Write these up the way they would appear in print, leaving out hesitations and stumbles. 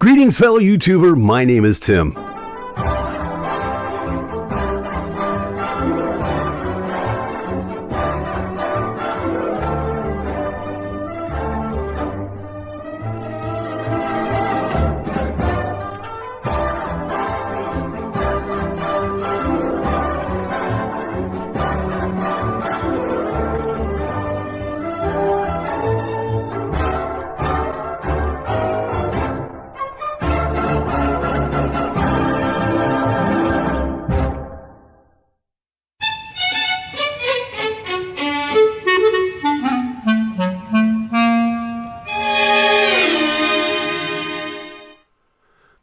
Greetings, fellow YouTuber. My name is Tim.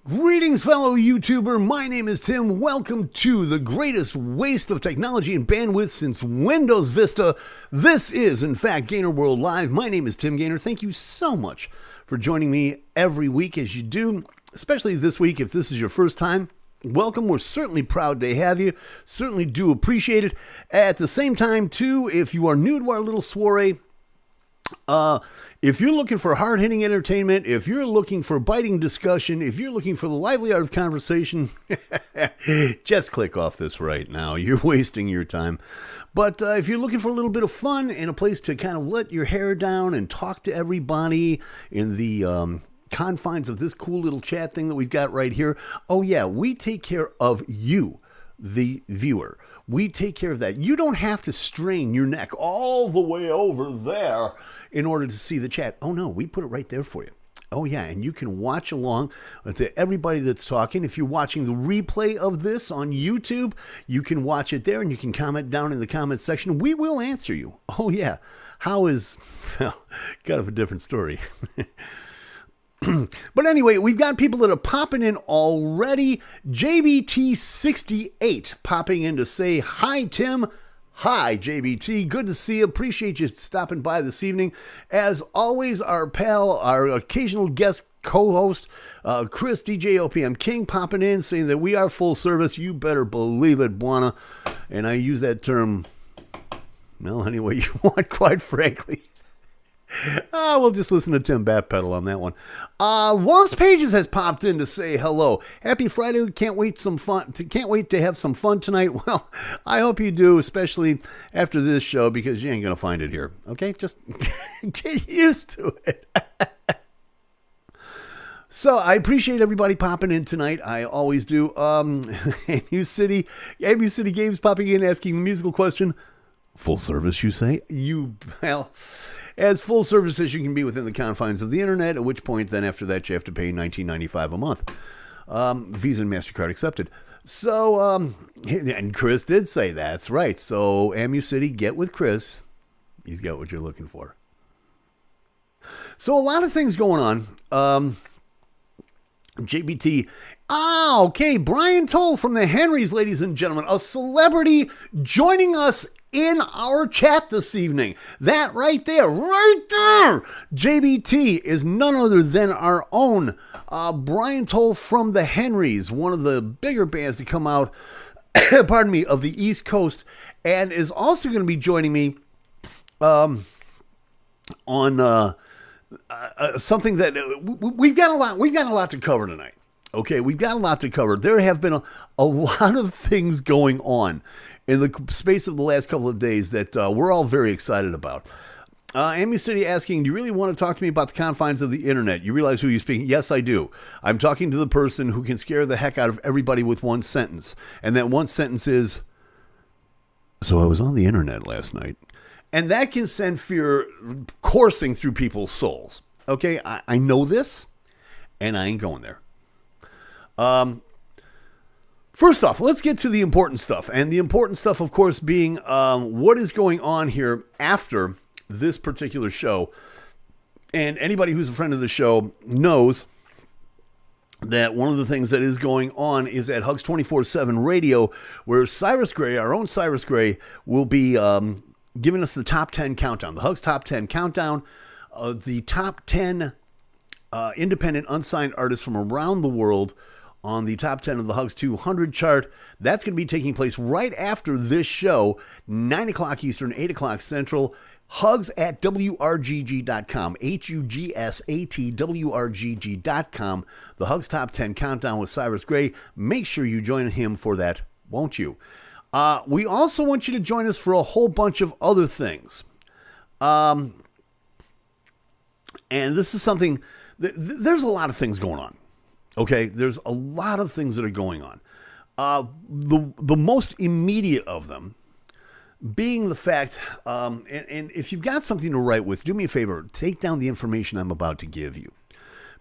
Greetings, fellow YouTuber. My name is Tim. Welcome to the greatest waste of technology and bandwidth since Windows Vista. This is, in fact, GainerWorld Live. My name is Tim Gainer. Thank you so much for joining me every week as you do, especially this week. If this is your first time, welcome. We're certainly proud to have you. Certainly do appreciate it. At the same time, too, if you are new to our little soiree, if you're looking for hard-hitting entertainment, if you're looking for biting discussion, if you're looking for the lively art of conversation, just click off this right now. You're wasting your time. But if you're looking for a little bit of fun and a place to kind of let your hair down and talk to everybody in the confines of this cool little chat thing that we've got right here, oh yeah, we take care of you, the viewer. We take care of that. You don't have to strain your neck all the way over there in order to see the chat. Oh no, we put it right there for you. Oh yeah, and you can watch along to everybody that's talking. If you're watching the replay of this on YouTube, you can watch it there and you can comment down in the comment section. We will answer you. Oh yeah. How is, well, kind of a different story. But anyway, we've got people that are popping in already. JBT68 popping in to say, hi, Tim. Hi, JBT. Good to see you. Appreciate you stopping by this evening. As always, our pal, our occasional guest co-host, Chris, DJ OPM King, popping in saying that we are full service. You better believe it, Buana. And I use that term, well, any way you want, quite frankly. We'll just listen to Tim backpedal on that one. Lost Pages has popped in to say hello. Happy Friday. Can't wait to have some fun tonight. Well, I hope you do, especially after this show, because you ain't going to find it here. Okay? Just get used to it. So I appreciate everybody popping in tonight. I always do. AMU City Games popping in, asking the musical question. Full service, you say? As full service as you can be within the confines of the internet, at which point then after that you have to pay $19.95 a month. Visa and MasterCard accepted. So, and Chris did say that's right. So, AMU City, get with Chris. He's got what you're looking for. So, a lot of things going on. JBT. Okay. Brian Toll from the Henrys, ladies and gentlemen. A celebrity joining us in our chat this evening. That right there. JBT is none other than our own Brian Toll from the Henrys, one of the bigger bands to come out, pardon me, of the East Coast, and is also going to be joining me on something that we've got a lot to cover tonight. Okay, we've got a lot to cover. There have been a lot of things going on in the space of the last couple of days that we're all very excited about. AMU City asking, do you really want to talk to me about the confines of the internet? You realize who you're speaking? Yes, I do. I'm talking to the person who can scare the heck out of everybody with one sentence. And that one sentence is, so I was on the internet last night. And that can send fear coursing through people's souls. Okay, I know this, and I ain't going there. First off, let's get to the important stuff. And the important stuff, of course, being what is going on here after this particular show. And anybody who's a friend of the show knows that one of the things that is going on is at Hugs 24/7 Radio, where Cyrus Gray, our own Cyrus Gray, will be giving us the top 10 countdown, the Hugs Top 10 countdown, the top 10 independent unsigned artists from around the world on the top 10 of the Hugs 200 chart. That's going to be taking place right after this show, 9 o'clock Eastern, 8 o'clock Central. Hugs at WRGG.com, HUGSATWRGG.com, the Hugs Top 10 Countdown with Cyrus Gray. Make sure you join him for that, won't you? We also want you to join us for a whole bunch of other things. And this is something, there's a lot of things going on. Okay, there's a lot of things that are going on. The most immediate of them being the fact, and if you've got something to write with, do me a favor, take down the information I'm about to give you,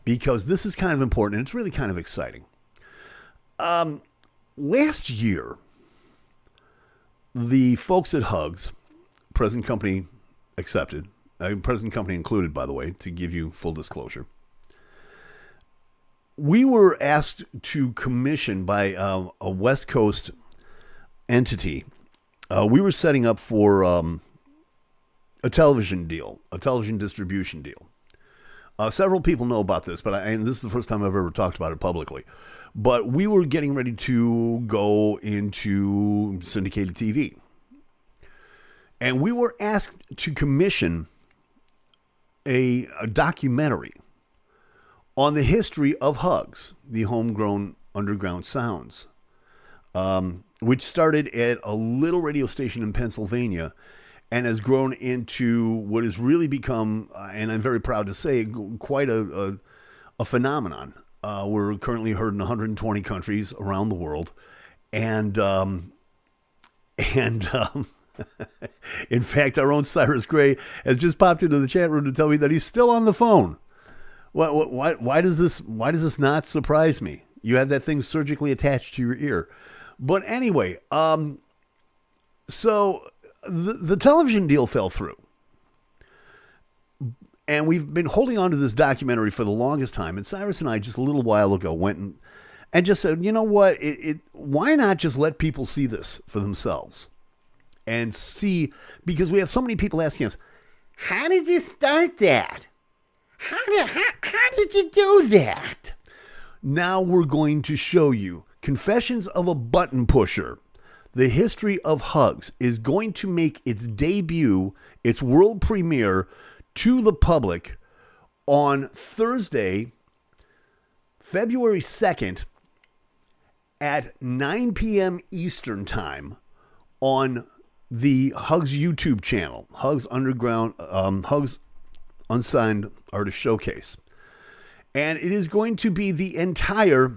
because this is kind of important and it's really kind of exciting. Last year, the folks at Hugs, present company accepted, present company included, by the way, to give you full disclosure, we were asked to commission by a West Coast entity. We were setting up for a television deal, a television distribution deal. Several people know about this, and this is the first time I've ever talked about it publicly. But we were getting ready to go into syndicated TV. And we were asked to commission a documentary on the history of Hugs, the homegrown underground sounds, which started at a little radio station in Pennsylvania and has grown into what has really become, and I'm very proud to say, quite a phenomenon. We're currently heard in 120 countries around the world. And in fact, our own Cyrus Gray has just popped into the chat room to tell me that he's still on the phone. Why does this not surprise me? You had that thing surgically attached to your ear. But anyway, so the television deal fell through. And we've been holding on to this documentary for the longest time. And Cyrus and I just a little while ago went and just said, you know what? Why not just let people see this for themselves? And see, because we have so many people asking us, how did you start that? How did you do that? Now we're going to show you Confessions of a Button Pusher. The history of Hugs is going to make its debut, its world premiere to the public on Thursday, February 2nd at 9 p.m. Eastern Time on the Hugs YouTube channel, Hugs Underground, Hugs Unsigned Artist Showcase. And it is going to be the entire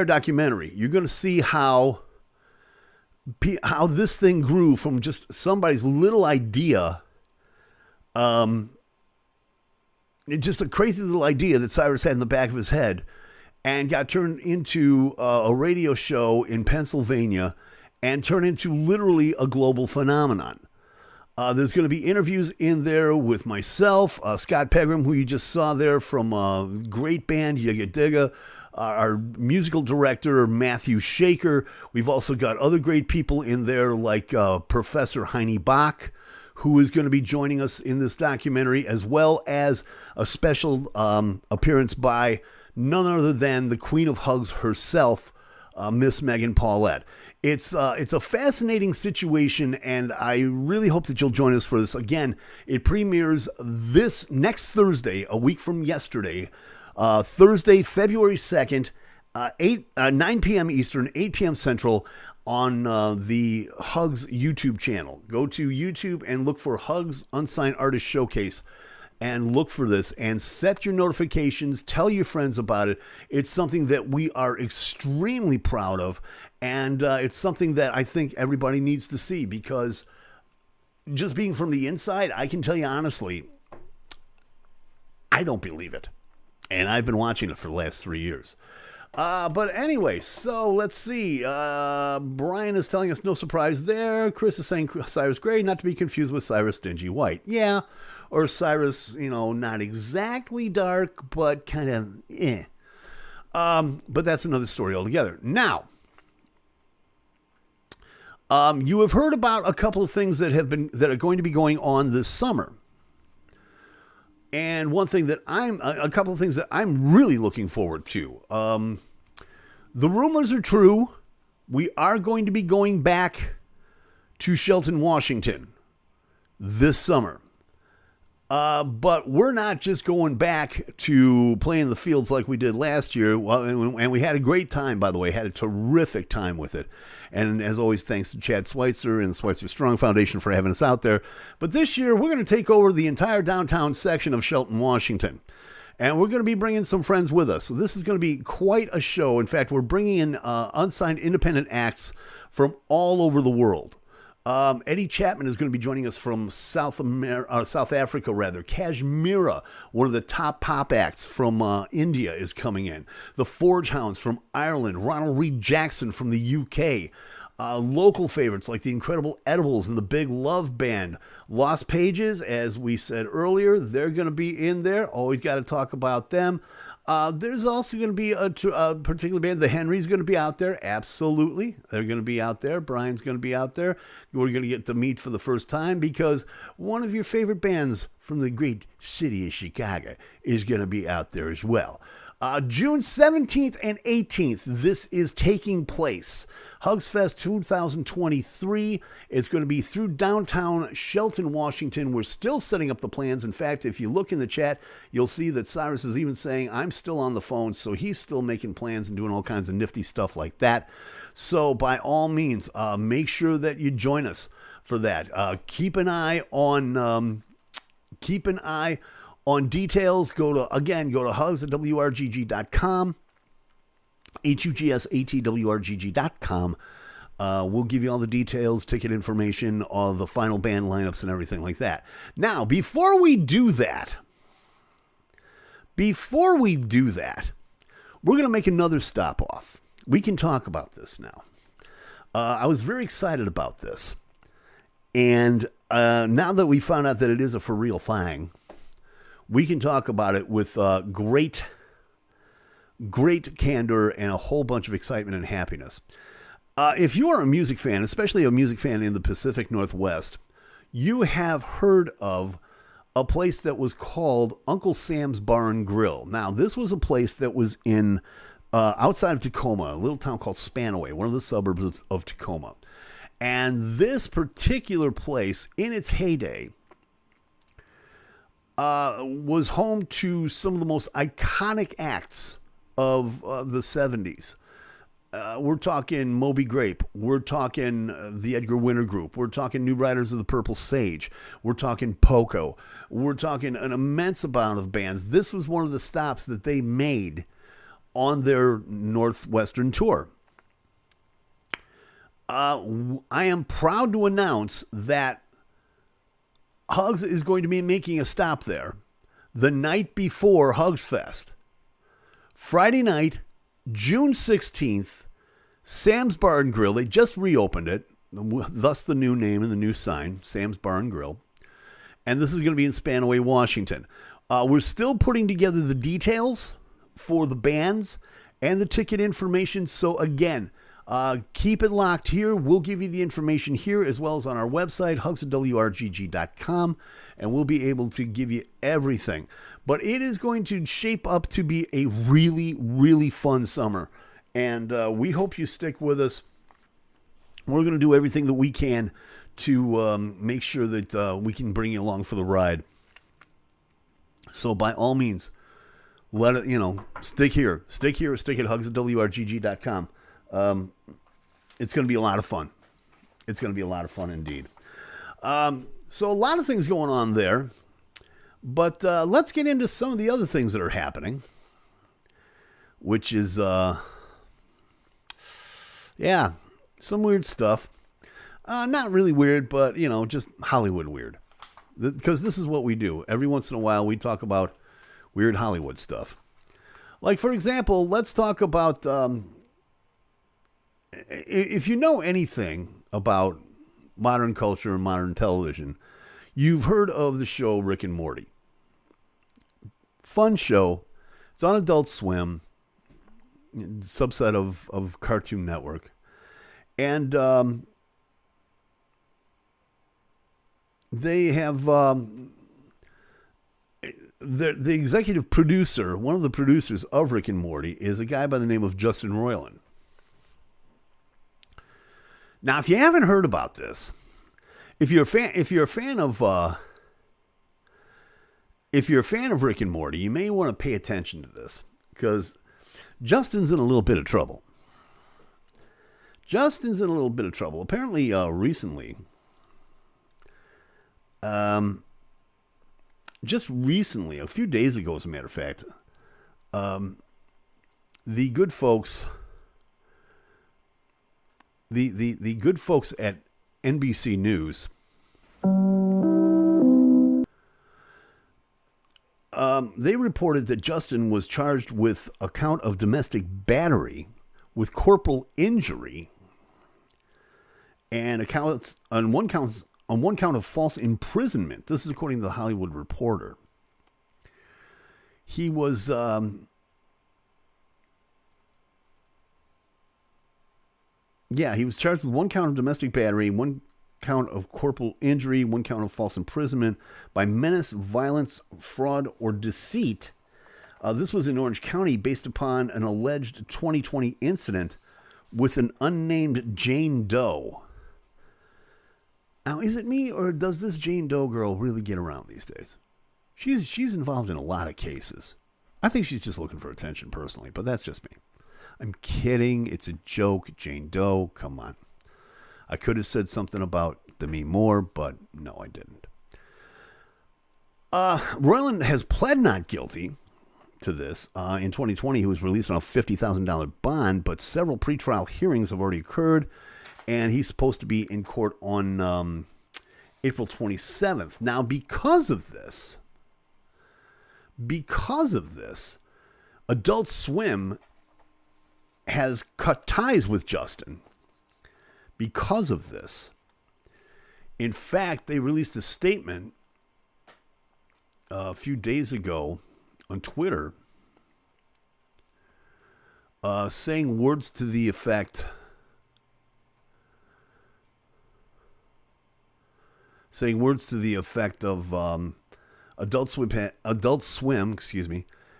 documentary. You're going to see how this thing grew from just somebody's little idea, just a crazy little idea that Cyrus had in the back of his head, and got turned into a radio show in Pennsylvania and turned into literally a global phenomenon. There's going to be interviews in there with myself, Scott Pegram, who you just saw there from a great band, Yigga Digga, our musical director, Matthew Shaker. We've also got other great people in there like Professor Heine Bach, who is going to be joining us in this documentary, as well as a special appearance by none other than the Queen of Hugs herself, Miss Megan Paulette. It's a fascinating situation, and I really hope that you'll join us for this. Again, it premieres this next Thursday, a week from yesterday, Thursday, February 2nd, 9 p.m. Eastern, 8 p.m. Central, on the Hugs YouTube channel. Go to YouTube and look for Hugs Unsigned Artist Showcase. And look for this and set your notifications. Tell your friends about it. It's something that we are extremely proud of. And it's something that I think everybody needs to see, because just being from the inside, I can tell you honestly, I don't believe it. And I've been watching it for the last 3 years. But anyway, so let's see. Brian is telling us no surprise there. Chris is saying Cyrus Gray, not to be confused with Cyrus Stingy White. Yeah. Or Cyrus, not exactly dark, but kind of but that's another story altogether. Now, you have heard about a couple of things that are going to be going on this summer. And a couple of things that I'm really looking forward to. The rumors are true. we are going to be going back to Shelton, Washington this summer. But we're not just going back to playing the fields like we did last year. Well, and we had a great time, by the way. Had a terrific time with it. And as always, thanks to Chad Schweitzer and the Schweitzer Strong Foundation for having us out there. But this year, we're going to take over the entire downtown section of Shelton, Washington. And we're going to be bringing some friends with us. So this is going to be quite a show. In fact, we're bringing in unsigned independent acts from all over the world. Eddie Chapman is going to be joining us from South Africa. Kashmira, one of the top pop acts from India, is coming in. The Forge Hounds from Ireland. Ronald Reed Jackson from the UK. Local favorites like the Incredible Edibles and the Big Love Band. Lost Pages, as we said earlier, they're going to be in there. Always got to talk about them. There's also going to be a particular band. The Henry's going to be out there. Absolutely. They're going to be out there. Brian's going to be out there. We're going to get to meet for the first time because one of your favorite bands from the great city of Chicago is going to be out there as well. June 17th and 18th, this is taking place. Hugs Fest 2023. It's going to be through downtown Shelton, Washington. We're still setting up the plans. In fact, if you look in the chat, you'll see that Cyrus is even saying, I'm still on the phone, so he's still making plans and doing all kinds of nifty stuff like that. So by all means, make sure that you join us for that. Keep an eye on details. Go to hugs@wrgg.com, hugsatwrgg.com. We'll give you all the details, ticket information, all the final band lineups and everything like that. Now, before we do that, we're going to make another stop off. We can talk about this now. I was very excited about this. And now that we found out that it is a for real thing, we can talk about it with great candor and a whole bunch of excitement and happiness. If you are a music fan, especially a music fan in the Pacific Northwest, you have heard of a place that was called Uncle Sam's Bar and Grill. Now, this was a place that was in outside of Tacoma, a little town called Spanaway, one of the suburbs of Tacoma. And this particular place, in its heyday, was home to some of the most iconic acts of the 70s. We're talking Moby Grape. We're talking the Edgar Winter Group. We're talking New Riders of the Purple Sage. We're talking Poco. We're talking an immense amount of bands. This was one of the stops that they made on their Northwestern tour. I am proud to announce that Hugs is going to be making a stop there the night before Hugs Fest. Friday night, June 16th, Sam's Bar and Grill. They just reopened it, thus the new name and the new sign, Sam's Bar and Grill. And this is going to be in Spanaway, Washington. We're still putting together the details for the bands and the ticket information. So again, keep it locked here. We'll give you the information here as well as on our website, hugs@wrgg.com, and we'll be able to give you everything. But it is going to shape up to be a really, really fun summer, and we hope you stick with us. We're going to do everything that we can to make sure that we can bring you along for the ride. So by all means, stick here. Stick at hugs@wrgg.com. It's going to be a lot of fun. It's going to be a lot of fun indeed. So a lot of things going on there, but let's get into some of the other things that are happening, which is, some weird stuff. Not really weird, but, just Hollywood weird. Because this is what we do. Every once in a while, we talk about weird Hollywood stuff. Like, for example, let's talk about... if you know anything about modern culture and modern television, you've heard of the show Rick and Morty. Fun show. It's on Adult Swim, subset of Cartoon Network. And they have the executive producer, one of the producers of Rick and Morty, is a guy by the name of Justin Roiland. Now, if you haven't heard about this, if you're a fan of Rick and Morty, you may want to pay attention to this because Justin's in a little bit of trouble. Apparently, recently, just recently, a few days ago, as a matter of fact, the good folks, the good folks at NBC News, they reported that Justin was charged with a count of domestic battery with corporal injury and on one count of false imprisonment. This is according to the Hollywood Reporter. He was he was charged with one count of domestic battery, one count of corporal injury, one count of false imprisonment by menace, violence, fraud, or deceit. This was in Orange County based upon an alleged 2020 incident with an unnamed Jane Doe. Now, is it me, or does this Jane Doe girl really get around these days? She's involved in a lot of cases. I think she's just looking for attention personally, but that's just me. I'm kidding. It's a joke. Jane Doe, come on. I could have said something about Demi Moore, but no, I didn't. Roiland has pled not guilty to this. In 2020, he was released on a $50,000 bond, but several pretrial hearings have already occurred, and he's supposed to be in court on April 27th. Now, because of this, Adult Swim has cut ties with Justin because of this. In fact, they released a statement a few days ago on Twitter saying words to the effect of Adult Swim,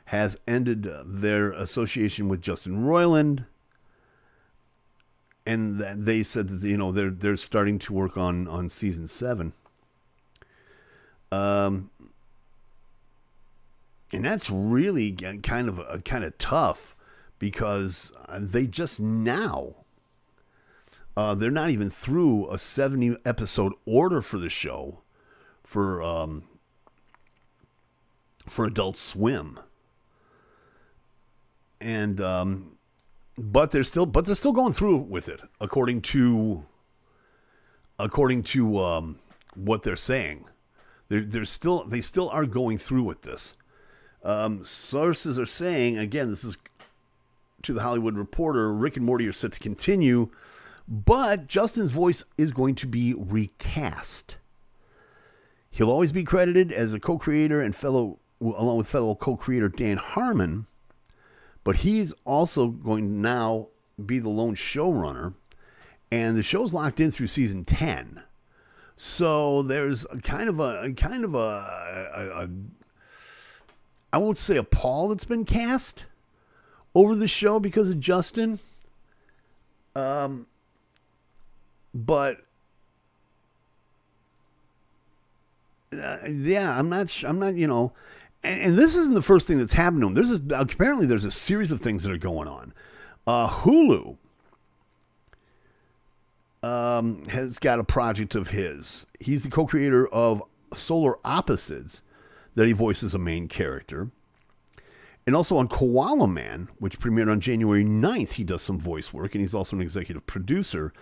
has ended their association with Justin Roiland, and they said that they're starting to work on season 7. And that's really kind of tough because they just now they're not even through a 70 episode order for the show for Adult Swim. And but they're still going through with it according to what they're saying. They still are going through with this. Sources are saying, again, this is to the Hollywood Reporter, Rick and Morty are set to continue, but Justin's voice is going to be recast. He'll always be credited as a co-creator and along with fellow co-creator Dan Harmon, but he's also going to now be the lone showrunner, and the show's locked in through season 10. So there's a kind of a I won't say a pall that's been cast over the show because of Justin. But I'm not, and this isn't the first thing that's happened to him. Apparently there's a series of things that are going on. Hulu has got a project of his. He's the co-creator of Solar Opposites that he voices a main character. And also on Koala Man, which premiered on January 9th, he does some voice work, and he's also an executive producer.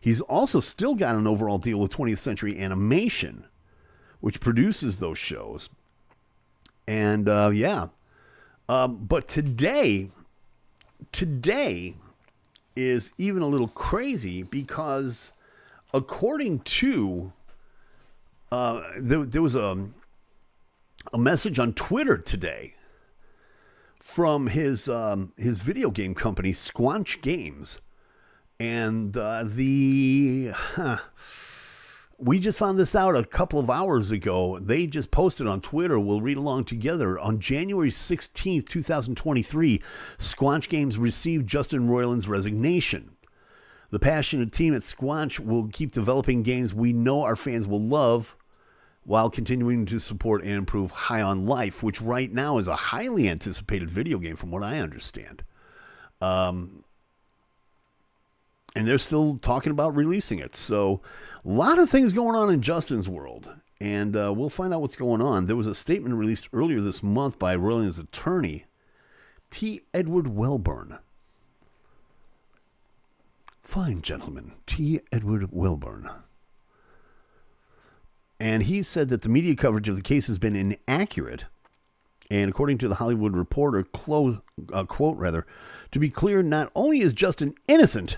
He's also still got an overall deal with 20th Century Animation, which produces those shows. And, but today is even a little crazy because according to, there was a message on Twitter today from his video game company, Squanch Games. And we just found this out a couple of hours ago. They just posted on Twitter. We'll read along together. On January 16th, 2023, Squanch Games received Justin Roiland's resignation. The passionate team at Squanch will keep developing games we know our fans will love while continuing to support and improve High on Life, which right now is a highly anticipated video game from what I understand. And they're still talking about releasing it. So a lot of things going on in Justin's world. And we'll find out what's going on. There was a statement released earlier this month by Roiland's attorney, T. Edward Welburn. Fine, gentlemen. T. Edward Welburn. And he said that the media coverage of the case has been inaccurate. And according to the Hollywood Reporter, quote, to be clear, not only is Justin innocent,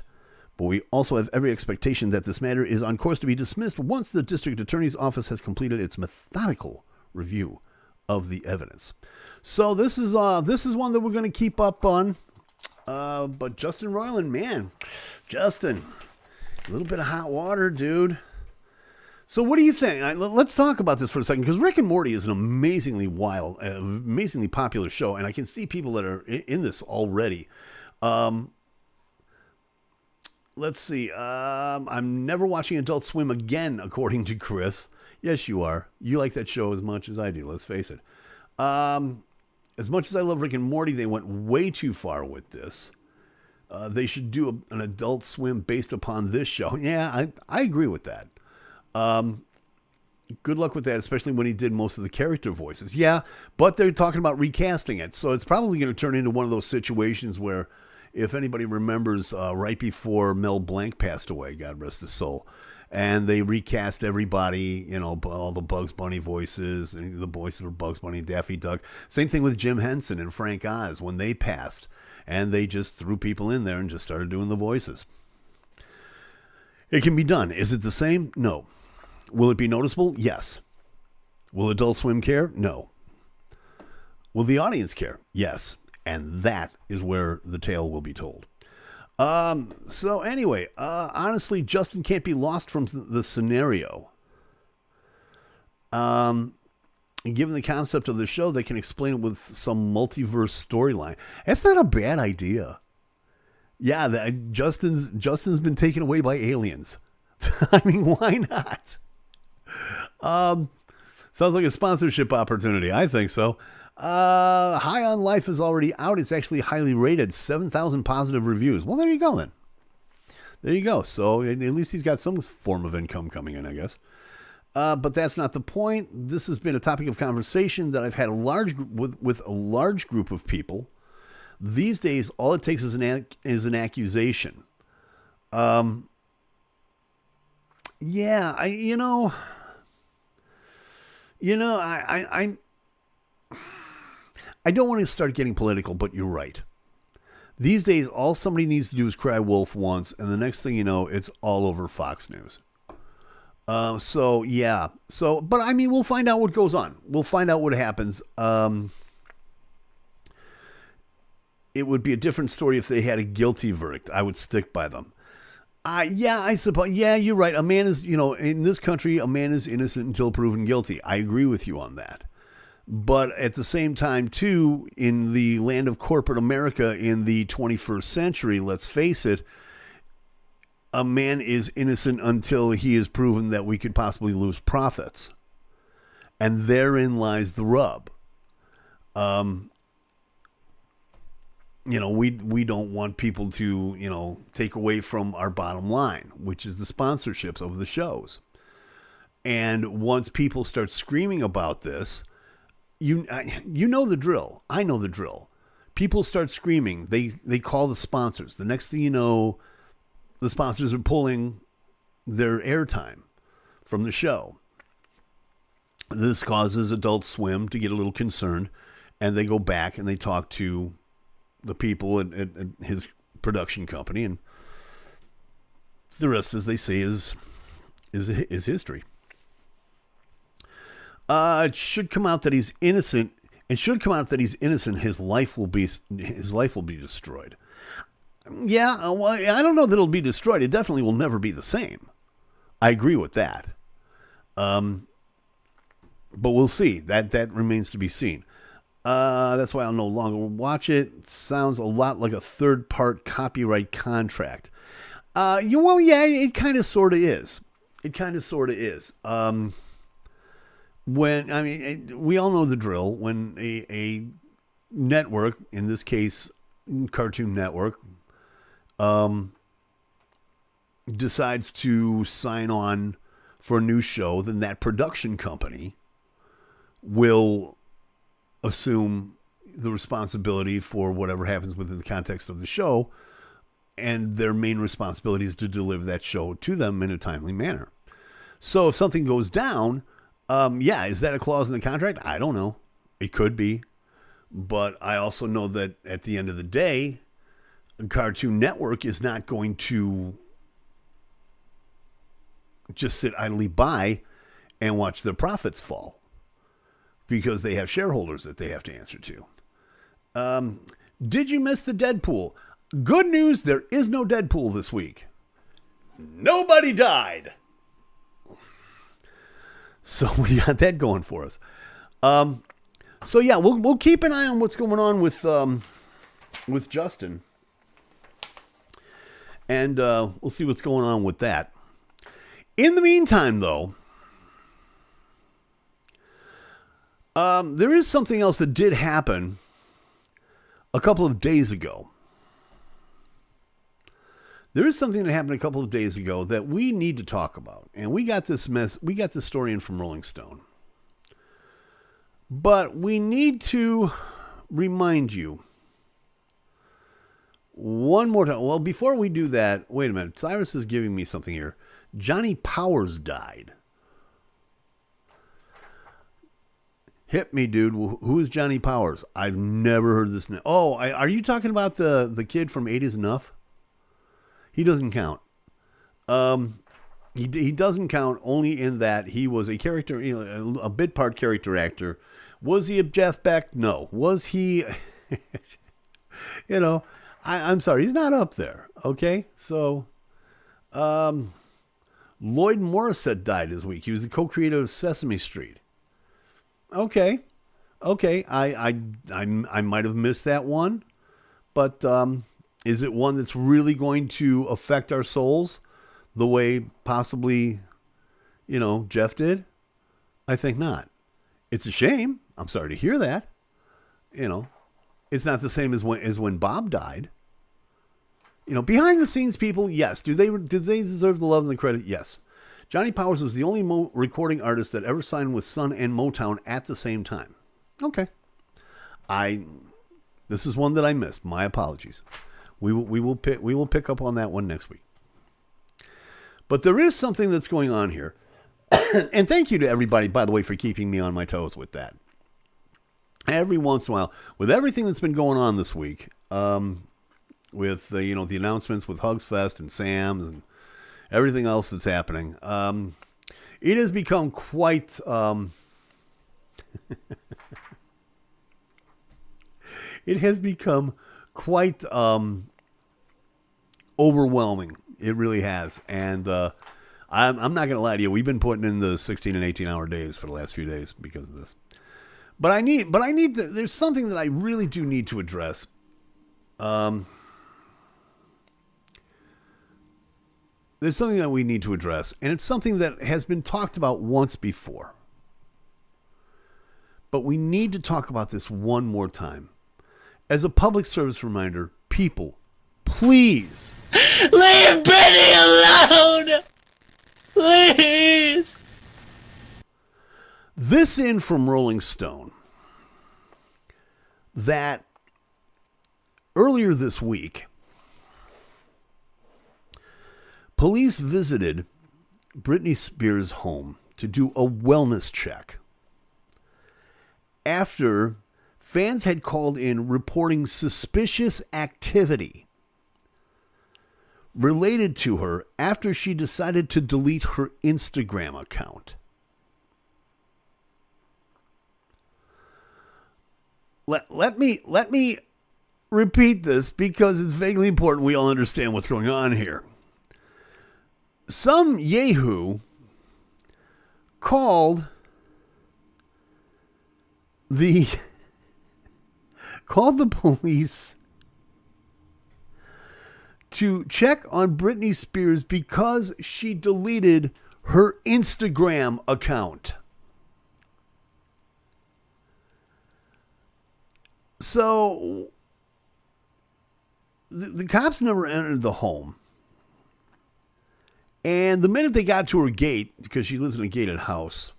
but we also have every expectation that this matter is on course to be dismissed once the district attorney's office has completed its methodical review of the evidence. So this is one that we're going to keep up on. But Justin Roiland, man, Justin, a little bit of hot water, dude. So what do you think? Let's talk about this for a second, because Rick and Morty is an amazingly popular show, and I can see people that are in this already. Let's see. I'm never watching Adult Swim again, according to Chris. Yes, you are. You like that show as much as I do, let's face it. As much as I love Rick and Morty, they went way too far with this. They should do an Adult Swim based upon this show. Yeah, I agree with that. Good luck with that, especially when he did most of the character voices. Yeah, but they're talking about recasting it, so it's probably going to turn into one of those situations where, if anybody remembers, right before Mel Blanc passed away, God rest his soul, and they recast everybody, all the Bugs Bunny voices, and the voices for Bugs Bunny and Daffy Duck. Same thing with Jim Henson and Frank Oz when they passed, and they just threw people in there and just started doing the voices. It can be done. Is it the same? No. Will it be noticeable? Yes. Will Adult Swim care? No. Will the audience care? Yes. And that is where the tale will be told. So anyway, honestly, Justin can't be lost from the scenario. Given the concept of the show, they can explain it with some multiverse storyline. That's not a bad idea. Yeah, Justin's been taken away by aliens. I mean, why not? Sounds like a sponsorship opportunity. I think so. High on Life is already out. It's actually highly rated. 7,000 positive reviews. Well, there you go then. There you go. So at least he's got some form of income coming in, I guess. But that's not the point. This has been a topic of conversation that I've had with a large group of people. These days, all it takes is an accusation. Yeah, I don't want to start getting political, but you're right. These days, all somebody needs to do is cry wolf once, and the next thing you know, it's all over Fox News. So yeah. But I mean, we'll find out what goes on. We'll find out what happens. It would be a different story if they had a guilty verdict. I would stick by them. Yeah, I suppose. Yeah, you're right. A man is, in this country, a man is innocent until proven guilty. I agree with you on that. But at the same time, too, in the land of corporate America in the 21st century, let's face it, a man is innocent until he is proven that we could possibly lose profits. And therein lies the rub. We don't want people to, take away from our bottom line, which is the sponsorships of the shows. And once people start screaming about this, you know the drill. I know the drill. People start screaming. They call the sponsors. The next thing you know, the sponsors are pulling their airtime from the show. This causes Adult Swim to get a little concerned, and they go back and they talk to the people at his production company, and the rest, as they say, is history. It should come out that he's innocent. It should come out that he's innocent. His life will be destroyed. Yeah, well, I don't know that it'll be destroyed. It definitely will never be the same. I agree with that. But we'll see. That remains to be seen. That's why I'll no longer watch it. It sounds a lot like a third-part copyright contract. Well, yeah, it kind of sort of is. It kind of sort of is. We all know the drill. When a network, in this case, Cartoon Network, decides to sign on for a new show, then that production company will assume the responsibility for whatever happens within the context of the show, and their main responsibility is to deliver that show to them in a timely manner. So if something goes down, is that a clause in the contract? I don't know. It could be. But I also know that at the end of the day, Cartoon Network is not going to just sit idly by and watch their profits fall, because they have shareholders that they have to answer to. Did you miss the Deadpool? Good news, there is no Deadpool this week. Nobody died. So we got that going for us. We'll keep an eye on what's going on with Justin. And we'll see what's going on with that. In the meantime, though, there is something else that did happen a couple of days ago. There is something that happened a couple of days ago that we need to talk about. And we got this story in from Rolling Stone. But we need to remind you one more time. Well, before we do that, wait a minute. Cyrus is giving me something here. Johnny Powers died. Hit me, dude. Who is Johnny Powers? I've never heard this name. Oh, are you talking about the kid from 8 is Enough? He doesn't count. He doesn't count only in that he was a character, a bit part character actor. Was he a Jeff Beck? No. Was he, I'm sorry, he's not up there. Okay. So, Lloyd Morissette died this week. He was the co-creator of Sesame Street. Okay. I might have missed that one, but, is it one that's really going to affect our souls the way possibly, Jeff did? I think not. It's a shame. I'm sorry to hear that. It's not the same as when Bob died. Behind the scenes people, yes. Did they deserve the love and the credit? Yes. Johnny Powers was the only recording artist that ever signed with Sun and Motown at the same time. Okay. This is one that I missed. My apologies. We will pick up on that one next week. But there is something that's going on here. And thank you to everybody, by the way, for keeping me on my toes with that. Every once in a while, with everything that's been going on this week, with the announcements with Hugs Fest and Sam's and everything else that's happening, it has become quite it has become quite overwhelming. It really has. And I'm not going to lie to you. We've been putting in the 16 and 18-hour days for the last few days because of this. But I need to, there's something that I really do need to address. There's something that we need to address, and it's something that has been talked about once before. But we need to talk about this one more time. As a public service reminder, people, please leave Benny alone! Please! This in from Rolling Stone that earlier this week, police visited Britney Spears' home to do a wellness check after fans had called in reporting suspicious activity related to her after she decided to delete her Instagram account. Let me repeat this because it's vaguely important we all understand what's going on here. Some yahoo called the police to check on Britney Spears because she deleted her Instagram account. So the cops never entered the home. And the minute they got to her gate, because she lives in a gated house,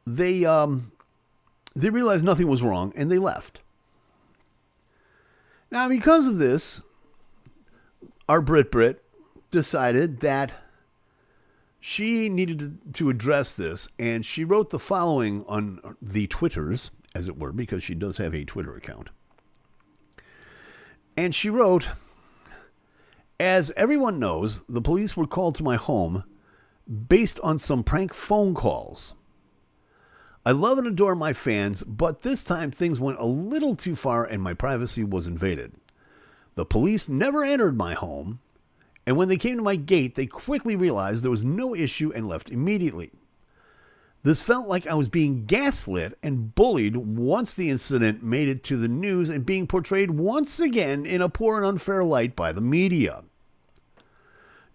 they realized nothing was wrong and they left. Now, because of this, our Brit decided that she needed to address this, and she wrote the following on the Twitters, as it were, because she does have a Twitter account. And she wrote, "As everyone knows, the police were called to my home based on some prank phone calls. I love and adore my fans, but this time things went a little too far and my privacy was invaded. The police never entered my home, and when they came to my gate, they quickly realized there was no issue and left immediately. This felt like I was being gaslit and bullied once the incident made it to the news and being portrayed once again in a poor and unfair light by the media.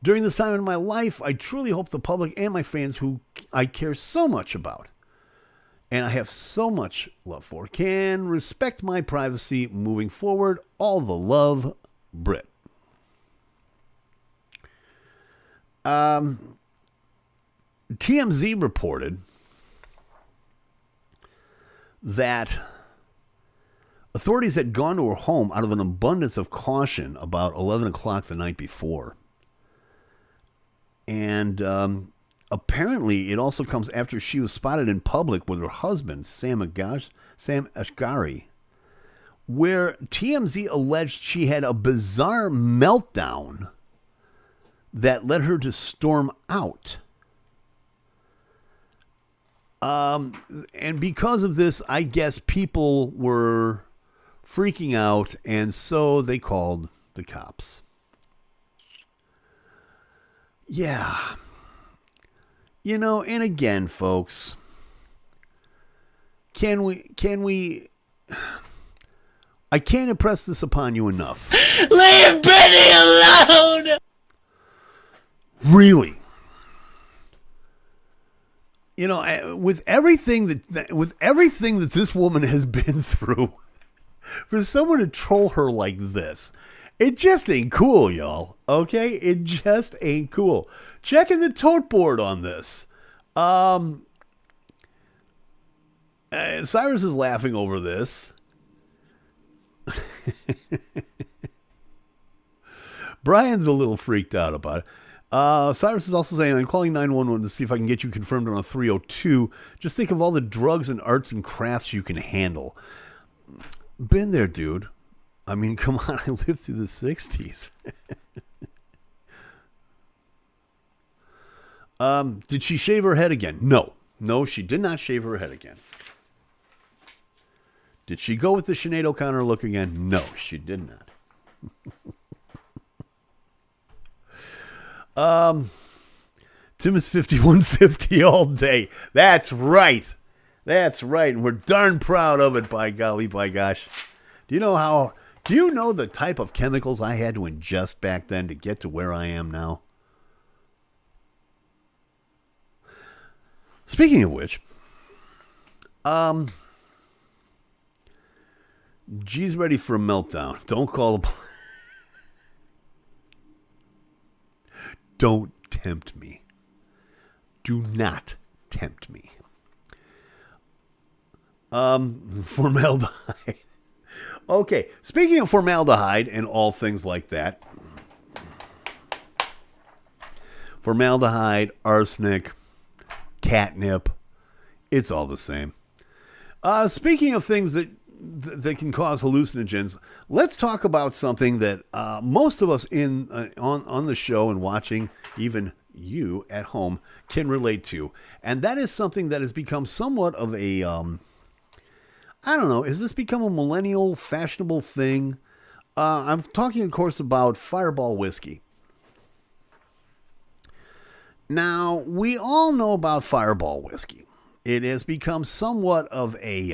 During this time in my life, I truly hope the public and my fans, who I care so much about and I have so much love for, can respect my privacy moving forward. All the love, Brit." TMZ reported that authorities had gone to her home out of an abundance of caution about 11 o'clock the night before. And apparently it also comes after she was spotted in public with her husband, Sam Asghari, where TMZ alleged she had a bizarre meltdown that led her to storm out. And because of this, I guess people were freaking out, and so they called the cops. Yeah. You know, and again, folks, can we, I can't impress this upon you enough. Leave Benny alone! Really. You know, with everything that this woman has been through, for someone to troll her like this, it just ain't cool, y'all. Okay? It just ain't cool. Checking the tote board on this. Cyrus is laughing over this. Brian's a little freaked out about it. Cyrus is also saying, "I'm calling 911 to see if I can get you confirmed on a 302. Just think of all the drugs and arts and crafts you can handle." Been there, dude. I mean, come on, I lived through the 60s. Did she shave her head again? No. No, she did not shave her head again. Did she go with the Sinead O'Connor look again? No, she did not. Tim is 5150 all day. That's right. That's right. And we're darn proud of it, by golly, by gosh. Do you know the type of chemicals I had to ingest back then to get to where I am now? Speaking of which, G's ready for a meltdown. Don't call the Don't tempt me. Do not tempt me. Formaldehyde. Okay, speaking of formaldehyde and all things like that. Formaldehyde, arsenic, catnip, it's all the same. Speaking of things that can cause hallucinogens, let's talk about something that most of us on the show and watching, even you at home, can relate to. And that is something that has become somewhat of a, I don't know, has this become a millennial fashionable thing? I'm talking, of course, about Fireball whiskey. Now, we all know about Fireball whiskey. It has become somewhat of a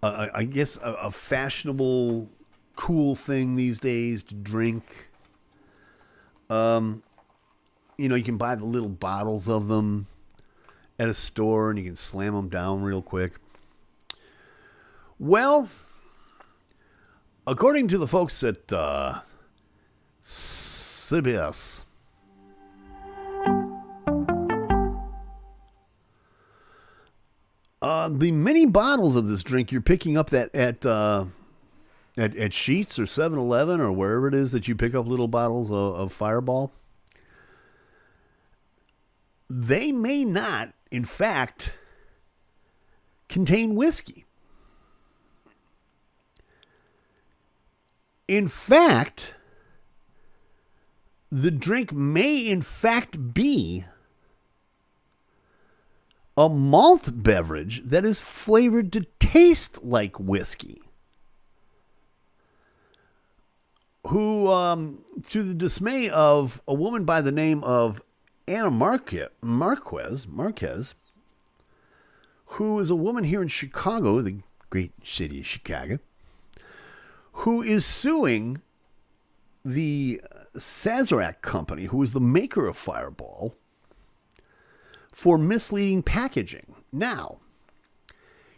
I guess a fashionable, cool thing these days to drink. You can buy the little bottles of them at a store and you can slam them down real quick. Well, according to the folks at CBS, the mini bottles of this drink you're picking up at Sheetz or 7-Eleven or wherever it is that you pick up little bottles of Fireball, they may not, in fact, contain whiskey. In fact, the drink may, in fact, be a malt beverage that is flavored to taste like whiskey. Who, to the dismay of a woman by the name of Anna Marquez, who is a woman here in Chicago, the great city of Chicago, who is suing the Sazerac company, who is the maker of Fireball, for misleading packaging. Now,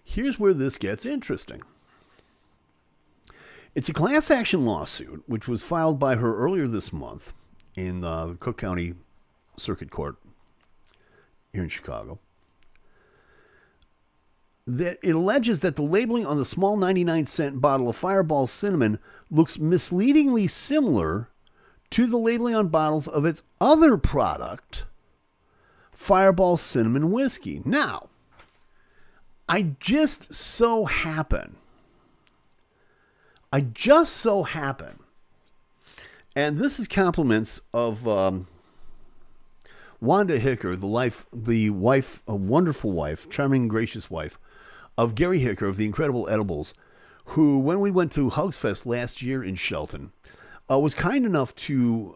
here's where this gets interesting. It's a class action lawsuit, which was filed by her earlier this month in the Cook County Circuit Court here in Chicago. That it alleges that the labeling on the small 99-cent bottle of Fireball Cinnamon looks misleadingly similar to the labeling on bottles of its other product, Fireball Cinnamon Whiskey. Now, I just so happen, and this is compliments of Wanda Hicker, the wife, a wonderful wife, charming, gracious wife of Gary Hicker of the Incredible Edibles, who, when we went to Hugs Fest last year in Shelton, was kind enough to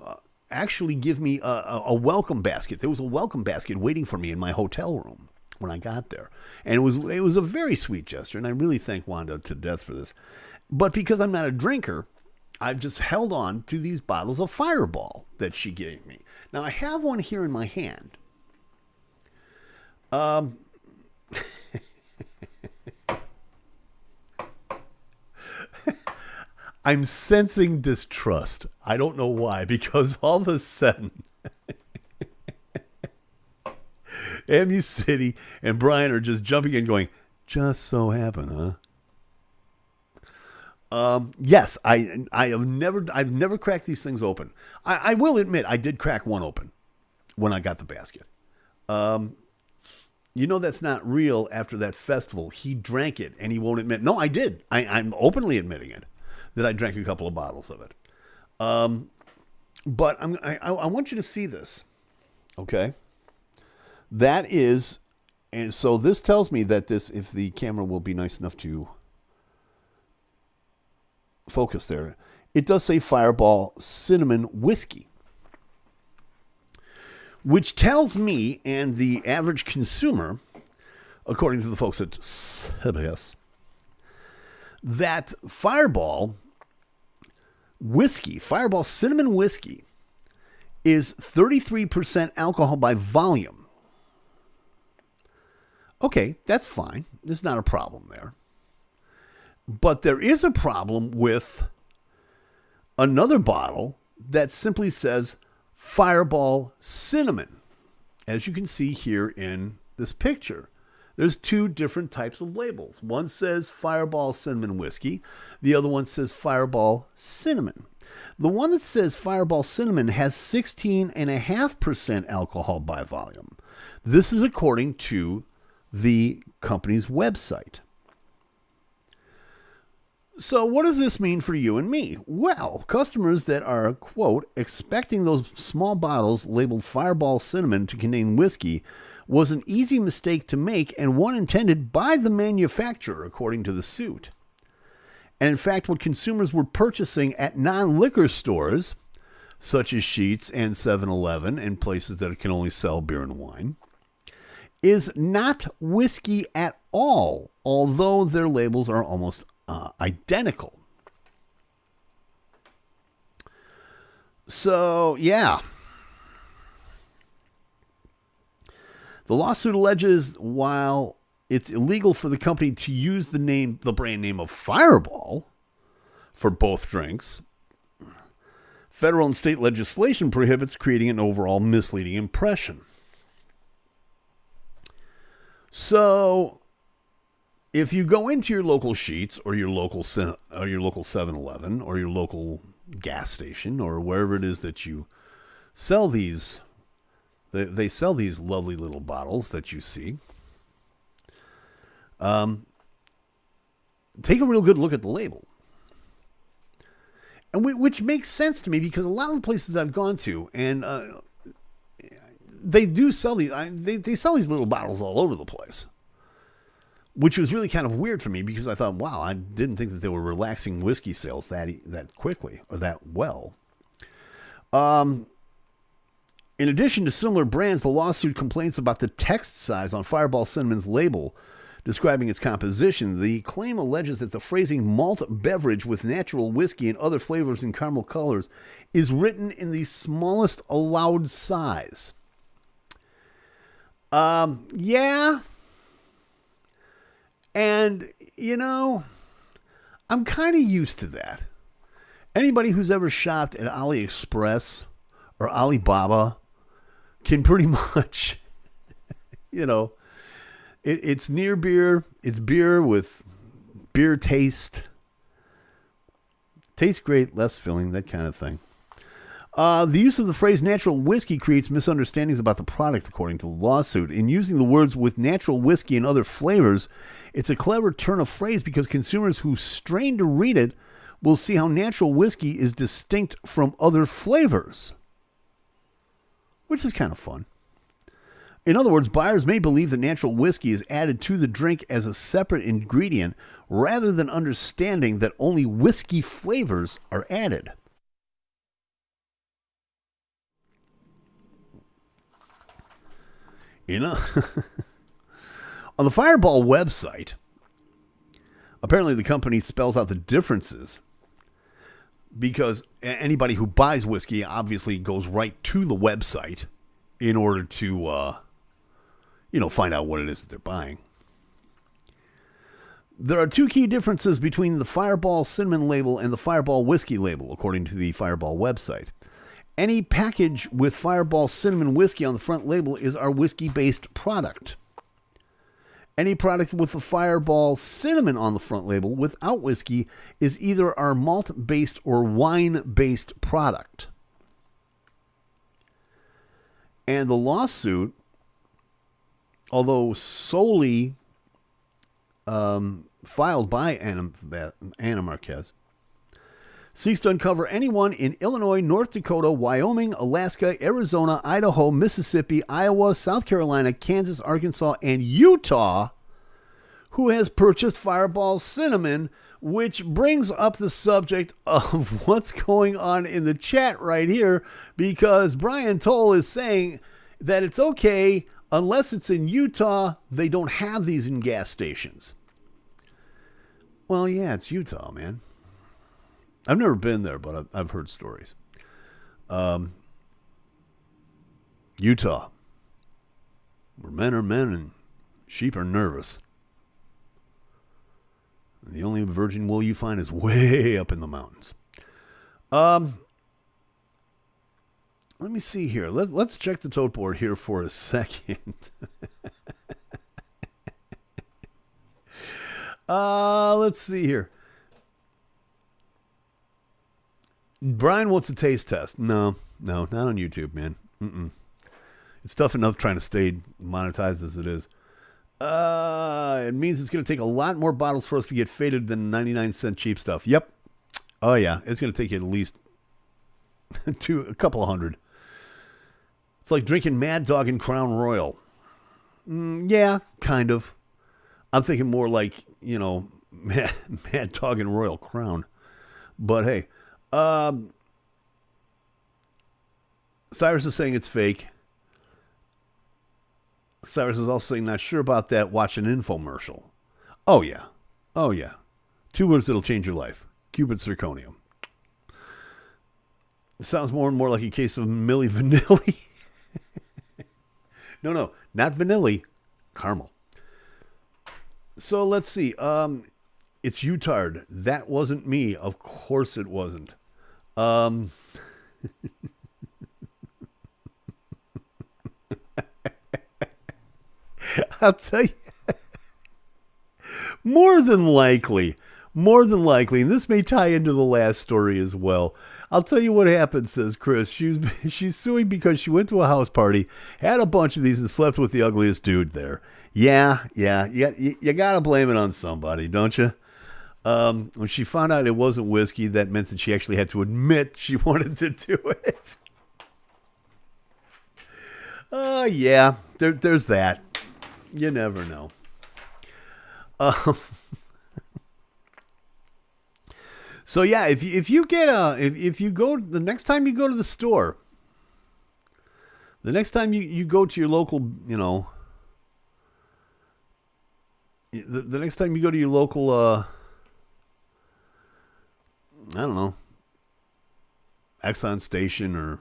actually give me a welcome basket. There was a welcome basket waiting for me in my hotel room when I got there. And it was a very sweet gesture, and I really thank Wanda to death for this. But because I'm not a drinker, I've just held on to these bottles of Fireball that she gave me. Now, I have one here in my hand. I'm sensing distrust. I don't know why, because all of a sudden, MU City and Brian are just jumping in going, just so happened, huh? Yes, I've never cracked these things open. I will admit I did crack one open when I got the basket. That's not real. After that festival, he drank it and he won't admit. No, I did. I'm openly admitting it, that I drank a couple of bottles of it. But I want you to see this. Okay. That is, and so this tells me that this, if the camera will be nice enough to focus there, it does say Fireball Cinnamon Whiskey, which tells me and the average consumer, according to the folks at CBS, that Fireball Whiskey, Fireball Cinnamon Whiskey, is 33% alcohol by volume. Okay, that's fine. There's not a problem there. But there is a problem with another bottle that simply says Fireball Cinnamon. As you can see here in this picture, there's two different types of labels. One says Fireball Cinnamon Whiskey. The other one says Fireball Cinnamon. The one that says Fireball Cinnamon has 16.5% alcohol by volume. This is according to the company's website. So what does this mean for you and me? Well, customers that are, quote, expecting those small bottles labeled Fireball Cinnamon to contain whiskey was an easy mistake to make and one intended by the manufacturer, according to the suit. And in fact, what consumers were purchasing at non-liquor stores, such as Sheetz and 7-Eleven and places that can only sell beer and wine, is not whiskey at all, although their labels are almost identical. So, yeah. The lawsuit alleges while it's illegal for the company to use the brand name of Fireball for both drinks, federal and state legislation prohibits creating an overall misleading impression. So, if you go into your local Sheetz or your local 7-Eleven or your local gas station or wherever it is that you sell these, they sell these lovely little bottles that you see. Take a real good look at the label. And which makes sense to me because a lot of the places that I've gone to, and they do sell these. They sell these little bottles all over the place, which was really kind of weird for me because I thought, wow, I didn't think that they were relaxing whiskey sales that quickly or that well. In addition to similar brands, the lawsuit complains about the text size on Fireball Cinnamon's label describing its composition. The claim alleges that the phrasing malt beverage with natural whiskey and other flavors and caramel colors is written in the smallest allowed size. Yeah. And, I'm kind of used to that. Anybody who's ever shopped at AliExpress or Alibaba can pretty much, it's near beer. It's beer with beer taste. Tastes great, less filling, that kind of thing. The use of the phrase natural whiskey creates misunderstandings about the product, according to the lawsuit. In using the words with natural whiskey and other flavors, it's a clever turn of phrase because consumers who strain to read it will see how natural whiskey is distinct from other flavors, which is kind of fun. In other words, buyers may believe that natural whiskey is added to the drink as a separate ingredient rather than understanding that only whiskey flavors are added. On the Fireball website, apparently the company spells out the differences because anybody who buys whiskey obviously goes right to the website in order to, find out what it is that they're buying. There are two key differences between the Fireball Cinnamon label and the Fireball Whiskey label, according to the Fireball website. Any package with Fireball Cinnamon Whiskey on the front label is our whiskey-based product. Any product with the Fireball Cinnamon on the front label without whiskey is either our malt-based or wine-based product. And the lawsuit, although solely filed by Anna Marquez, seeks to uncover anyone in Illinois, North Dakota, Wyoming, Alaska, Arizona, Idaho, Mississippi, Iowa, South Carolina, Kansas, Arkansas, and Utah who has purchased Fireball Cinnamon, which brings up the subject of what's going on in the chat right here, because Brian Toll is saying that it's okay unless it's in Utah, they don't have these in gas stations. Well, yeah, it's Utah, man. I've never been there, but I've heard stories. Utah, where men are men and sheep are nervous. And the only virgin wool you find is way up in the mountains. Let me see here. Let's check the tote board here for a second. Let's see here. Brian wants a taste test. No, not on YouTube, man. It's tough enough trying to stay monetized as it is. It means it's going to take a lot more bottles for us to get faded than 99-cent cheap stuff. Yep. Oh, yeah. It's going to take you at least a couple of hundred. It's like drinking Mad Dog and Crown Royal. Yeah, kind of. I'm thinking more like, Mad Dog and Royal Crown. But hey. Cyrus is saying it's fake. Cyrus is also saying, not sure about that. Watch an infomercial. Oh, yeah. Oh, yeah. 2 words that'll change your life. Cupid zirconium. It sounds more and more like a case of Milli Vanilli. No, not vanilli. Caramel. So let's see. It's Utard. That wasn't me. Of course it wasn't. I'll tell you. More than likely, and this may tie into the last story as well. I'll tell you what happened, says Chris. She's suing because she went to a house party, had a bunch of these, and slept with the ugliest dude there. Yeah, you got to blame it on somebody, don't you? When she found out it wasn't whiskey, that meant that she actually had to admit she wanted to do it. Yeah, there's that. You never know. So yeah, if you go the next time you go to the store, the next time you go to your local, the next time you go to your local, I don't know, Exxon station or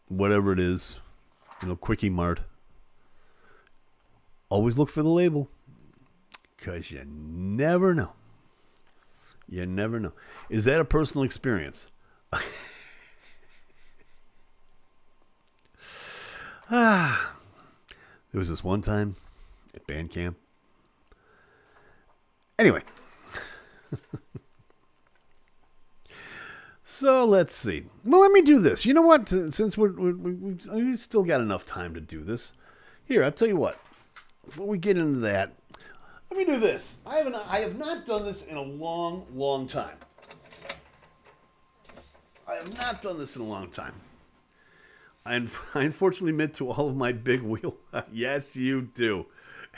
whatever it is, Quickie Mart, always look for the label, because you never know. You never know. Is that a personal experience? There was this one time at band camp. Anyway. So let's see. Well, let me do this. You know what? Since we've still got enough time to do this. Here, I'll tell you what. Before we get into that, let me do this. I have not done this in a long, long time. I unfortunately admit to all of my big wheel. Yes, you do.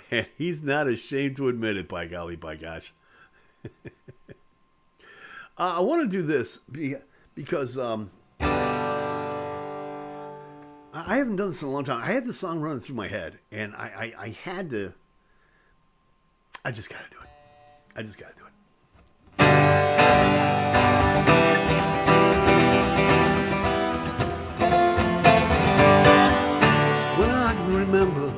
And he's not ashamed to admit it, by golly, by gosh. I want to do this because I haven't done this in a long time. I had the song running through my head, and I had to. I just got to do it. Well, I can remember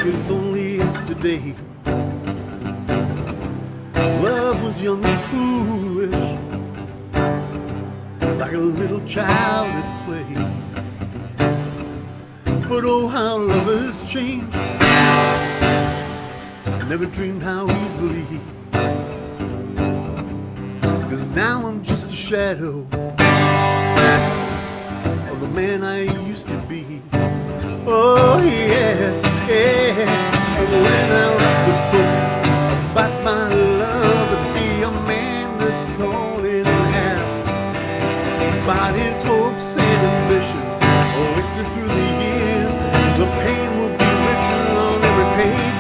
it was only yesterday. Love was young and foolish, like a little child at play. But oh, how love has changed. I never dreamed how easily, 'cause now I'm just a shadow of the man I used to be. Oh yeah. And when I write the book about my love, to be a man that's torn in half by his hopes and ambitions, wasted through the years. The pain will be written on every page.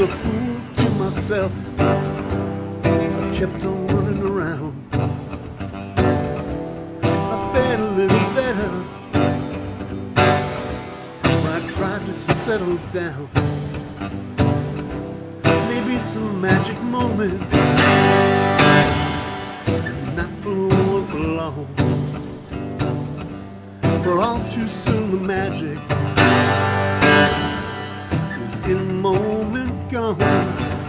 A fool to myself, I kept on running around. I felt a little better when I tried to settle down. Maybe some magic moment, not for long. For all too soon the magic is in a moment gone,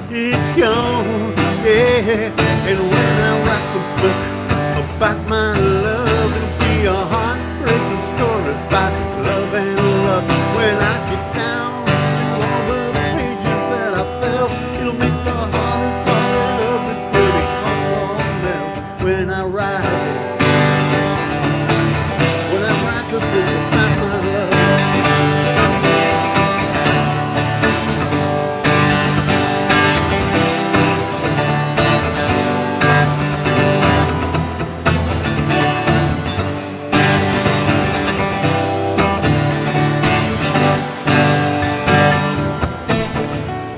it's gone, yeah. And when I write the book about my love, it'll be a heartbreaking story about love and love. When I get down to all the pages that I felt, it'll make the hardest heart of the critics' hearts all melt. When I write the book about my love.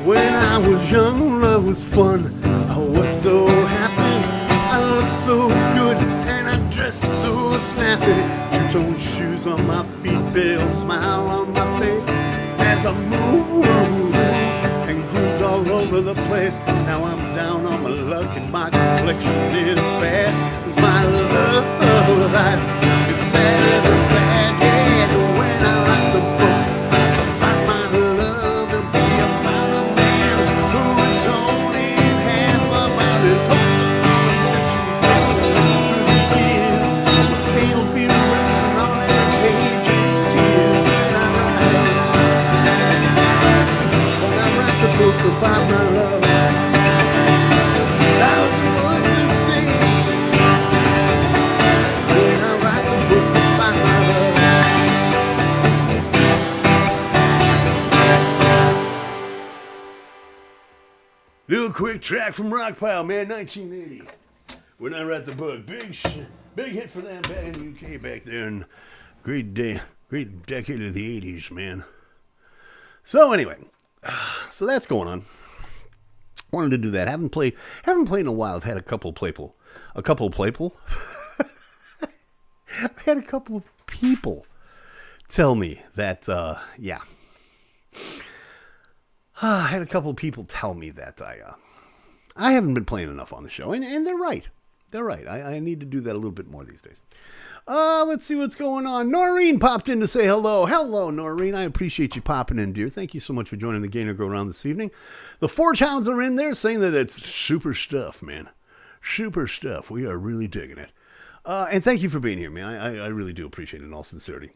When I was young, love was fun. I was so happy. I looked so good, and I dressed so snappy. Two-tone shoes on my feet, pale smile on my face as I move and grooved all over the place. Now I'm down on my luck and my complexion is bad. 'Cause my love life is sad, yeah. When I write the book about my love, it'll be about a man who is torn in half about his hopes and through the years. The pain will be written on every page in tears. When I write the book about my love, thousand words a day. When I write the book about my love. Little quick track from Rockpile, man, 1980. When I write the book, big hit for them back in the UK back there, and great decade of the 80s, man. So anyway, so that's going on. Wanted to do that. Haven't played in a while. I've had a couple of people. I've had a couple of people tell me that, yeah. I had a couple of people tell me that I haven't been playing enough on the show, and they're right. They're right. I need to do that a little bit more these days. Let's see what's going on. Noreen popped in to say hello. Hello, Noreen. I appreciate you popping in, dear. Thank you so much for joining the Gainer Go Round this evening. The Forge Hounds are in there saying that it's super stuff, man. Super stuff. We are really digging it. And thank you for being here, man. I really do appreciate it in all sincerity.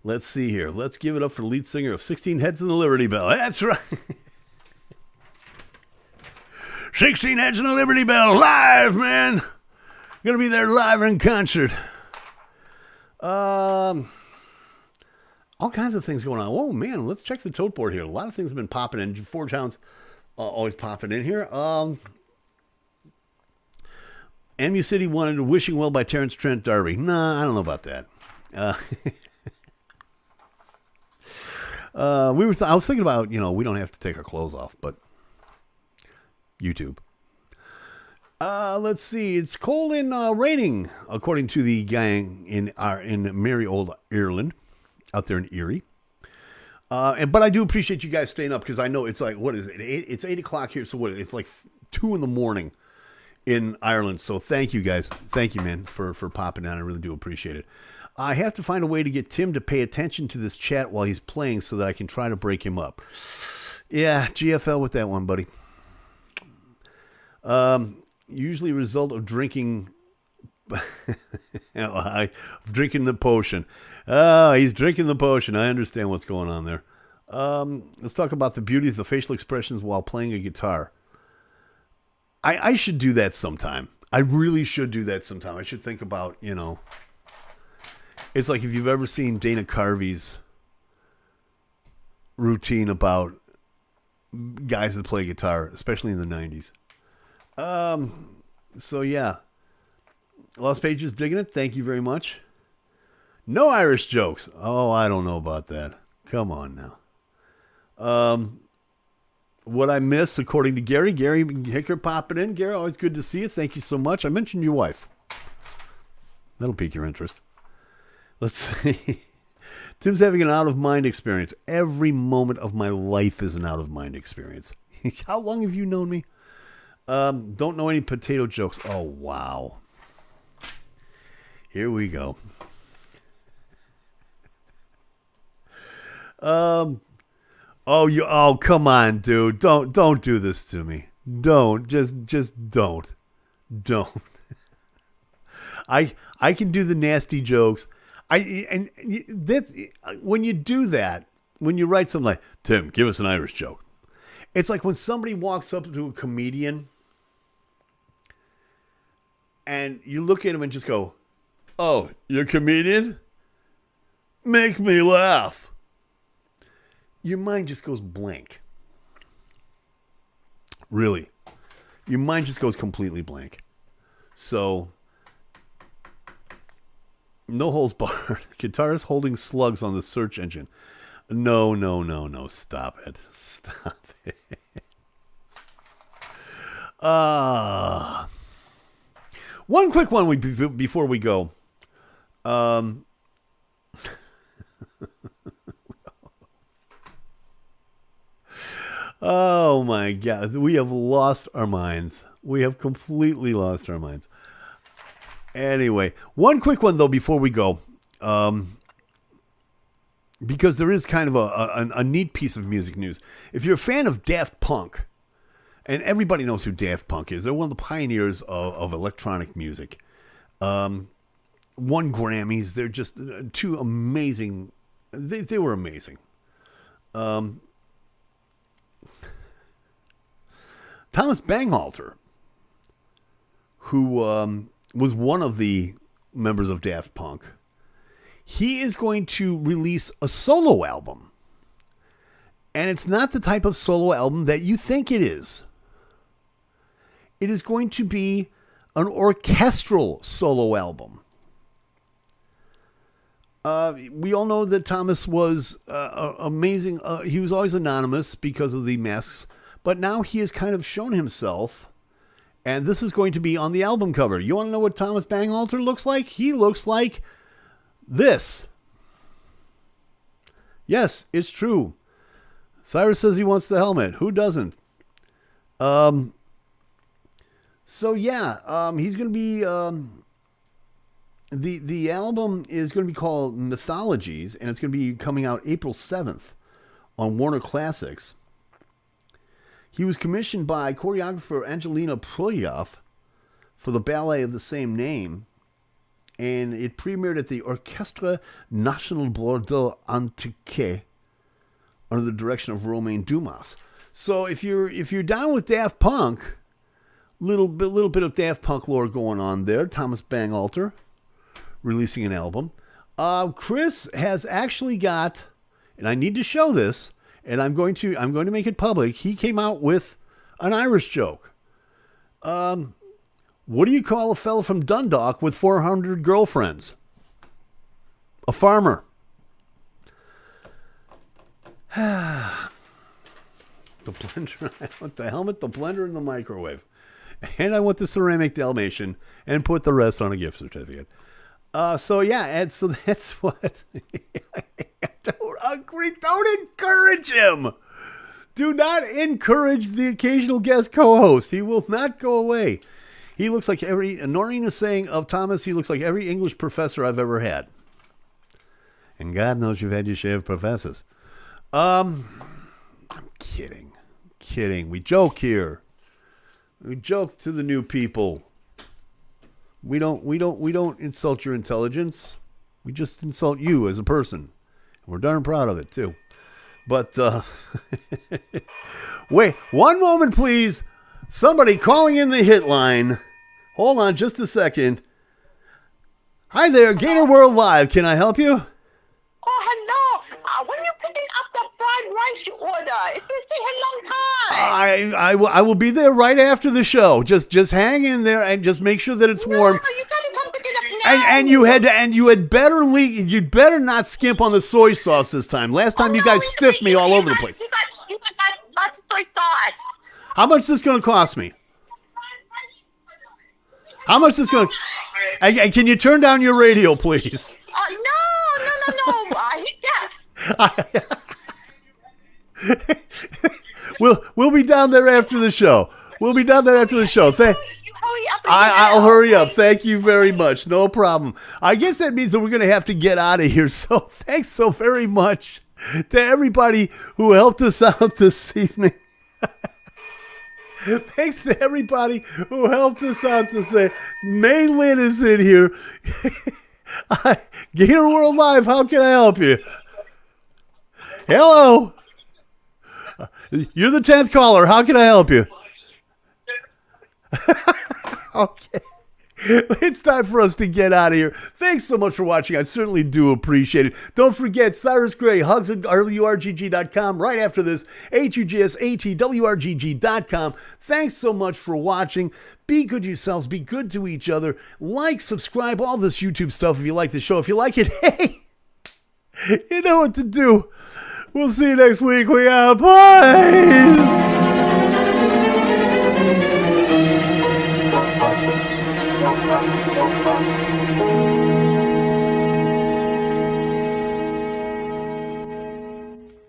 Let's see here. Let's give it up for the lead singer of 16 Heads in the Liberty Bell. That's right. 16 Heads in the Liberty Bell. Live, man. Gonna be there live in concert. All kinds of things going on. Oh, man. Let's check the tote board here. A lot of things have been popping in. Forge Hounds always popping in here. MU City wanted Wishing Well by Terrence Trent D'Arby. Nah, I don't know about that. I was thinking about, we don't have to take our clothes off, but YouTube. Let's see. It's cold in raining, according to the gang in merry old Ireland, out there in Erie. But I do appreciate you guys staying up, because I know it's like, what is it? It's 8 o'clock here, so it's like 2 in the morning in Ireland. So thank you guys. Thank you, man, for popping on. I really do appreciate it. I have to find a way to get Tim to pay attention to this chat while he's playing so that I can try to break him up. Yeah, GFL with that one, buddy. Usually a result of drinking drinking the potion. He's drinking the potion. I understand what's going on there. Let's talk about the beauty of the facial expressions while playing a guitar. I should do that sometime. I really should do that sometime. I should think about, it's like if you've ever seen Dana Carvey's routine about guys that play guitar, especially in the 90s. So yeah. Lost Pages digging it. Thank you very much. No Irish jokes. Oh, I don't know about that. Come on now. What I miss, according to Gary Hicker popping in. Gary, always good to see you. Thank you so much. I mentioned your wife. That'll pique your interest. Let's see. Tim's having an out-of-mind experience. Every moment of my life is an out-of-mind experience. How long have you known me? Don't know any potato jokes. Oh, wow. Here we go. Oh, come on, dude. Don't do this to me. Don't. Just don't. Don't. I can do the nasty jokes. When you do that, when you write something like, Tim, give us an Irish joke. It's like when somebody walks up to a comedian and you look at him and just go, oh, you're a comedian? Make me laugh. Your mind just goes blank. Really. Your mind just goes completely blank. So, no holds barred. Guitarist holding slugs on the search engine. No. Stop it. Stop it. One quick one before we go. Oh my God. We have lost our minds. We have completely lost our minds. Anyway, one quick one though before we go. Because there is kind of a neat piece of music news. If you're a fan of Daft Punk, and everybody knows who Daft Punk is, they're one of the pioneers of electronic music. Won Grammys. They're just two amazing. They were amazing. Thomas Bangalter, who was one of the members of Daft Punk, he is going to release a solo album. And it's not the type of solo album that you think it is. It is going to be an orchestral solo album. We all know that Thomas was amazing. He was always anonymous because of the masks. But now he has kind of shown himself. And this is going to be on the album cover. You want to know what Thomas Bangalter looks like? He looks like this. Yes, it's true. Cyrus says he wants the helmet. Who doesn't? So yeah, he's going to be the album is going to be called Mythologies, and it's going to be coming out April 7th on Warner Classics. He was commissioned by choreographer Angelina Proyov for the ballet of the same name, and it premiered at the Orchestre National Bordeaux Antique under the direction of Romain Dumas. So if you're down with Daft Punk, little bit of Daft Punk lore going on there. Thomas Bangalter releasing an album. Chris has actually got, and I need to show this, and I'm going to make it public. He came out with an Irish joke. What do you call a fella from Dundalk with 400 girlfriends? A farmer. The blender. I want the helmet, the blender, and the microwave. And I want the ceramic Dalmatian, and put the rest on a gift certificate. So yeah, and so that's what. Don't agree. Don't encourage him. Do not encourage the occasional guest co-host. He will not go away. He looks like Noreen is saying of Thomas, he looks like every English professor I've ever had. And God knows you've had your share of professors. I'm kidding. We joke here. We joke to the new people. We don't insult your intelligence. We just insult you as a person. We're darn proud of it too. But wait, one moment please. Somebody calling in the hit line. Hold on just a second. Hi there, GainerWorld Live. Can I help you? Oh, hello. When you picking up the fried rice you order? It's been sitting a long time. I will be there right after the show. Just hang in there and just make sure that it's warm. No, you gotta come pick it up now. You'd better not skimp on the soy sauce this time. Last time you guys stiffed me all over the place. You got lots of soy sauce. How much is this going to cost me? How much is this going to... And can you turn down your radio, please? No. We'll be down there after the show. You hurry up. I'll hurry up. Thank you very much. No problem. I guess that means that we're going to have to get out of here. So thanks so very much to everybody who helped us out this evening. Thanks to everybody who helped us out to say, May Lynn is in here. GainerWorld Live, how can I help you? Hello. You're the 10th caller. How can I help you? Okay. It's time for us to get out of here. Thanks so much for watching. I certainly do appreciate it. Don't forget, Cyrus Gray, hugs at WRGG.com. Right after this, HUGSATWRGG.com. Thanks so much for watching. Be good to yourselves. Be good to each other. Like, subscribe, all this YouTube stuff if you like the show. If you like it, hey, you know what to do. We'll see you next week. We got plays.